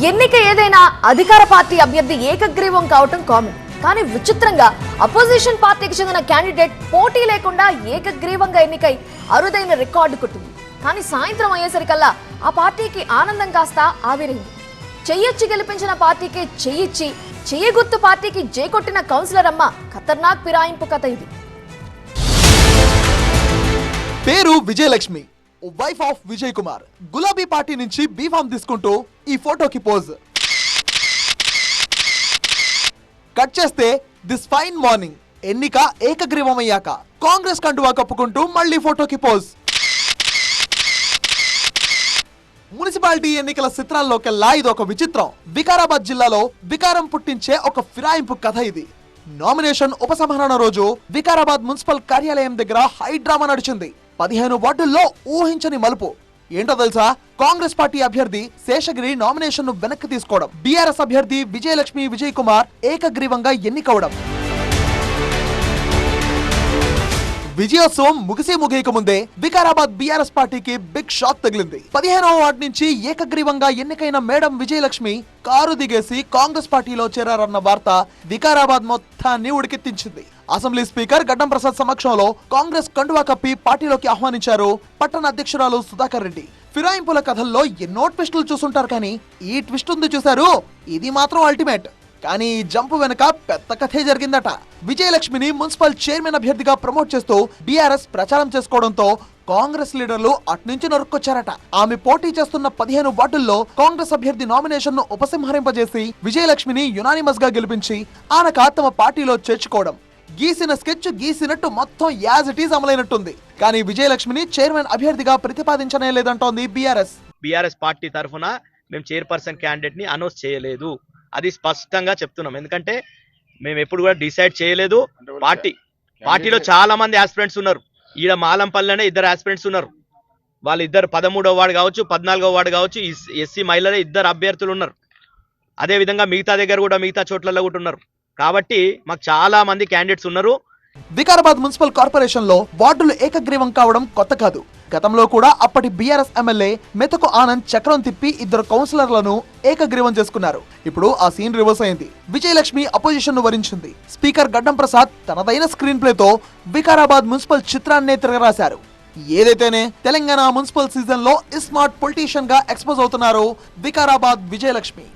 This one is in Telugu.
ఎన్నిక ఏదైనా అధికార పార్టీ అభ్యర్థి ఏకగ్రీవం కావటం కామన్. కానీ విచిత్రంగా అపోజిషన్ పార్టీకి చెందిన క్యాండిడేట్ పోటీ లేకుండా ఏకగ్రీవంగా ఎన్నికై అరుదైన రికార్డు కొట్టింది. కానీ సాయంత్రం అయ్యేసరికల్లా ఆ పార్టీకి ఆనందం కాస్త ఆవిరైంది. చెయ్యొచ్చి గెలిపించిన పార్టీకి చెయ్యిచ్చి చెయ్యగుర్తు పార్టీకి జేకొట్టిన కౌన్సిలర్ అమ్మ ఖతర్నాక్ ఫిరాయింపు కథ ఇది. పేరు విజయలక్ష్మి, వైఫ్ ఆఫ్ విజయ్ కుమార్. గులాబీ పార్టీ నుంచి బీఫామ్ తీసుకుంటూ ఈ ఫోటోకి పోజ్. కట్ చేస్తే దిస్ ఫైన్ మార్నింగ్ ఎన్నిక ఏకగ్రీవమయ్యాక కాంగ్రెస్ కండువా కప్పుకుంటూ మళ్ళీ ఫోటోకి పోజ్. మున్సిపాలిటీ ఎన్నికల చిత్రాల్లోకెల్లా ఇది ఒక విచిత్రం. వికారాబాద్ జిల్లాలో వికారం పుట్టించే ఒక ఫిరాయింపు కథ ఇది. నామినేషన్ ఉపసంహరణ రోజు వికారాబాద్ మున్సిపల్ కార్యాలయం దగ్గర హై డ్రామా నడిచింది. 15 వార్డుల్లో ఊహించని మలుపు ఏంటో తెలుసా? కాంగ్రెస్ పార్టీ అభ్యర్థి శేషగిరి నామినేషన్ ను వెనక్కి తీసుకోవడం, బీఆర్ఎస్ అభ్యర్థి విజయలక్ష్మి విజయ్ కుమార్ ఏకగ్రీవంగా ఎన్నికవడం. విజయోత్సవం ముగియక ముందే వికారాబాద్ బీఆర్ఎస్ పార్టీకి బిగ్ షాక్ తగిలింది. 15వ వార్డు నుంచి ఏకగ్రీవంగా ఎన్నికైన మేడం విజయలక్ష్మి కారు దిగేసి కాంగ్రెస్ పార్టీలో చేరారన్న వార్త వికారాబాద్ మొత్తాన్ని ఉడికెత్తించింది. అసెంబ్లీ స్పీకర్ గడ్డం ప్రసాద్ సమక్షంలో కాంగ్రెస్ కండువా కప్పి పార్టీలోకి ఆహ్వానించారు పట్టణ అధ్యక్షురాలు సుధాకర్ రెడ్డి. ఫిరాయింపుల కథల్లో ఎన్నో ట్విస్టులు చూసుంటారు, కానీ ఈ ట్విస్ట్ ఉంది చూశారు, ఇది మాత్రం అల్టిమేట్. కానీ ఈ జంపు వెనుక పెద్ద కథే జరిగిందట. విజయలక్ష్మిని మున్సిపల్ చైర్మన్ అభ్యర్థిగా ప్రమోట్ చేస్తూ బీఆర్ఎస్ ప్రచారం చేసుకోవడంతో కాంగ్రెస్ లీడర్లు అట్నుంచి నరుక్కొచ్చారట. ఆమె పోటీ చేస్తున్న 15 వార్డుల్లో కాంగ్రెస్ అభ్యర్థి నామినేషన్ ను ఉపసంహరింపజేసి విజయలక్ష్మిని యునానిమస్ గా గెలిపించి ఆనక తమ పార్టీలో చేర్చుకోవడం. గీసిన స్కెచ్ గీసినట్టు మొత్తం యాజ్ ఇట్ ఈజ్ అమలైనట్టుంది. కానీ విజయలక్ష్మిని చైర్మన్ అభ్యర్థిగా ప్రతిపాదించనే లేదంటోంది బీఆర్ఎస్ పార్టీ తరఫున మేము చైర్పర్సన్ క్యాండిడేట్ ని అనౌన్స్ చేయలేదు. అది స్పష్టంగా చెప్తున్నాం. ఎందుకంటే మేము ఎప్పుడు కూడా డిసైడ్ చేయలేదు. పార్టీలో చాలా మంది ఆస్పిరెంట్స్ ఉన్నారు. ఈడ మాలంపల్లిలోనే 2 ఆస్పిరెంట్స్ ఉన్నారు. వాళ్ళు 2 13వ వార్డు కావచ్చు, 14వ వార్డు కావచ్చు, ఎస్సీ మహిళలే 2 అభ్యర్థులు ఉన్నారు. అదే విధంగా మిగతా దగ్గర కూడా మిగతా చోట్లలో కూడా ఉన్నారు. కాబట్టి మాకు చాలా మంది క్యాండిడేట్స్ ఉన్నారు. వికారాబాద్ మున్సిపల్ కార్పొరేషన్ లో వార్డులు ఏకగ్రీవం కావడం కొత్త కాదు. గతంలో కూడా అప్పటి బీఆర్ఎస్ ఎమ్మెల్యే మెతకు ఆనంద్ చక్రం తిప్పి 2 కౌన్సిలర్లను ఏకగ్రీవం చేసుకున్నారు. ఇప్పుడు ఆ సీన్ రివర్స్ అయింది. విజయలక్ష్మి అపోజిషన్ ను వరించింది. స్పీకర్ గడ్డం ప్రసాద్ తనదైన స్క్రీన్ ప్లేతో వికారాబాద్ మున్సిపల్ చిత్రాన్నే తిరగరాశారు. ఏదైతేనే తెలంగాణ మున్సిపల్ సీజన్ లో స్మార్ట్ పొలిటీషియన్ గా ఎక్స్పోజ్ అవుతున్నారు వికారాబాద్ విజయలక్ష్మి.